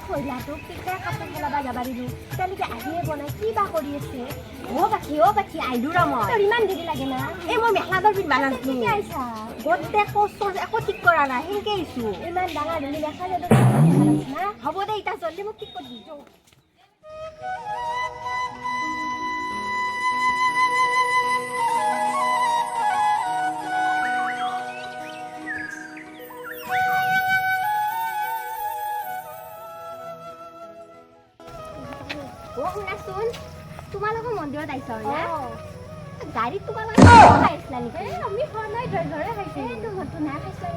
কইলাটোক কেতিয়া কাপোৰ পেলাবা যাবা দিলোঁ তেওঁলোকে আহিয়ে বনাই কি বা কৰি আছে অ' বাকী আহিলোঁ ৰ মই তোৰ ইমান দেৰি লাগে না এই মই মেখেলাদাৰ পিন্ধবা নাজনো কেতিয়া আহিছা গোটেই কষ্ট একো ঠিক কৰা নাই সেনেকে আহিছোঁ ইমান ডাঙৰ ধনী মেখেলাদাৰ না হ'ব দে এতিয়া জল্দি মোক ঠিক কৰি দিছোঁ শুনাচোন তোমালোকৰ মন্দিৰত আহিছা না গাড়ীত তোমালোকে খাইছিলা নেকি আমি খোৱা নাই ড্ৰাইভাৰে খাইছে এইটো ঘৰটো নাই খাইছা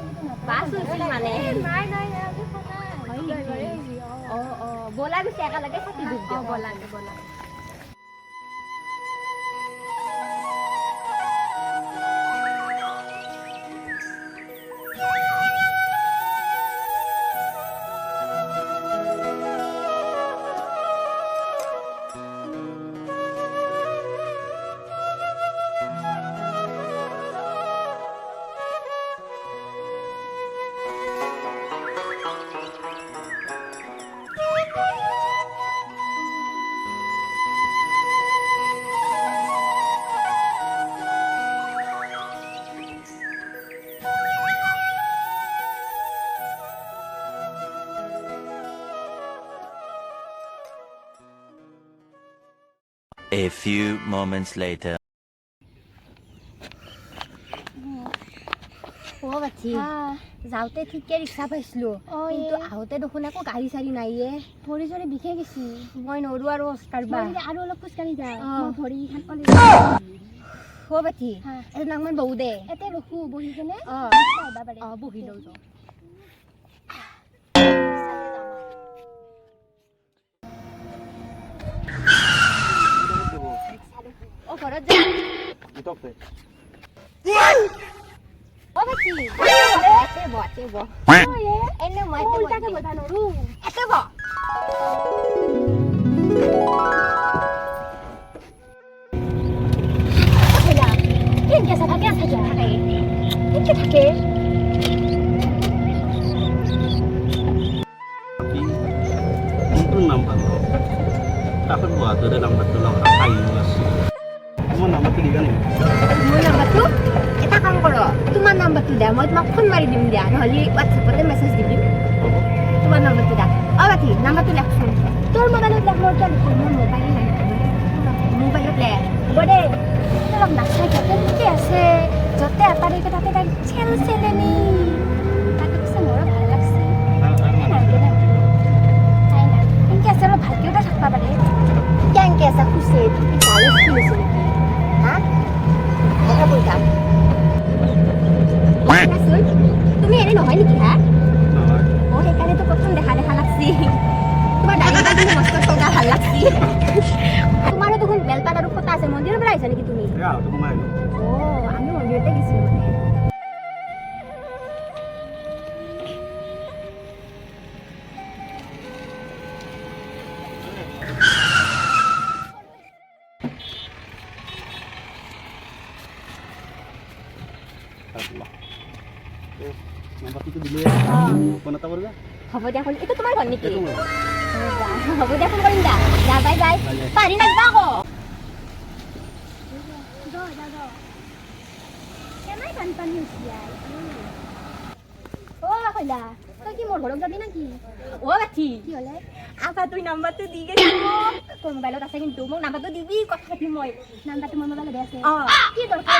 বাছ হৈছিল মানে নাই আমি খোৱা নাই ড্ৰাইভাৰে আহিছে ব'লা গৈছে একেলগে চাকি দিওঁ ব'লা A few moments later. বাচ্ছি যাওঁতে ঠিকে ৰিক্সা পাইছিলোঁ কিন্তু আহোঁতে দেখোন একো গাড়ী চাড়ী নাইয়ে ভৰি চৰি বিষাই গৈছি মই নৰো আৰু খোজকাঢ়িবা আৰু অলপ খোজকাঢ়ি যাওঁ ভৰিখন বাচ্ছি এইটো নাকমান বহু দে এতে ৰখো বহি কেনে বহি লওঁ যাওঁ ঘৰত যাম বাচ্ছি এনে মই উল্টাকে বজা নৰো এতে ব কেনকে থাকে কোনটো নাম্বাৰ তাকত বহাদৰে নাম্বাৰটো লগত আহিও আছে তোমাৰ নাম্বাৰটো দিবা নেকি মোৰ নাম্বাৰটো এটা কাম কৰ তোমাৰ নাম্বাৰটো দিয়া মই তোমাক ফোন মাৰি দিম দিয়া নহ'লে হোৱাটছএপতে মেছেজ দি দিম হ'ব তোমাৰ নাম্বাৰটো দিয়া বাকি নাম্বাৰটো লেখচোন তোৰ মোবাইলত লেখ মোৰ কিয় লিখোঁ মোৰ মোবাইলত লেখ হ'ব দে অলপ নাচাই কেনেকৈ আছে য'তে এপাৰিকে তাতে তাই চেলেনি তাকে পিছে মোৰো ভাল লাগছে কেনেকৈ আছে অলপ ভালকৈ এটা থাকিব পাৰে কেনেকৈ আছে খুচে ভাল স্কিল আছে নেকি হা কথা কৈ যাম তুমি এনে নহয় নেকি হা সেইকাৰণেতো প্ৰথম দেখা লাগছি তোমাৰ দাদা কিন্তু মস্ত টকা ভাল লাগছি তোমাৰো দেখোন বেলপাত আৰু ফটা আছে মন্দিৰৰ পৰা আহিছা নেকি তুমি আমি মন্দিৰতে গৈছিলোঁ মানে নাম্বাৰটো দিলে ফোন এটা কৰিবা হ'ব দিয়া ফোন এইটো তোমাৰ ঘৰ নেকি হ'ব দিয়া ফোন কৰিম দিয়া যা বাই বাই পাৰি নাযাবা আকৌ কেনাই বানপানী হৈছে কইলা তই কি মোৰ ঘৰত যাবি নেকি বাচ্ছি কি হ'লে আপা তুই নাম্বাৰটো দি গৈছি তোৰ মোবাইলত আছে কিন্তু মোক নাম্বাৰটো দিবি কথা পাতিম মই নাম্বাৰটো মোৰ মোবাইলতে আছে কি দৰকাৰ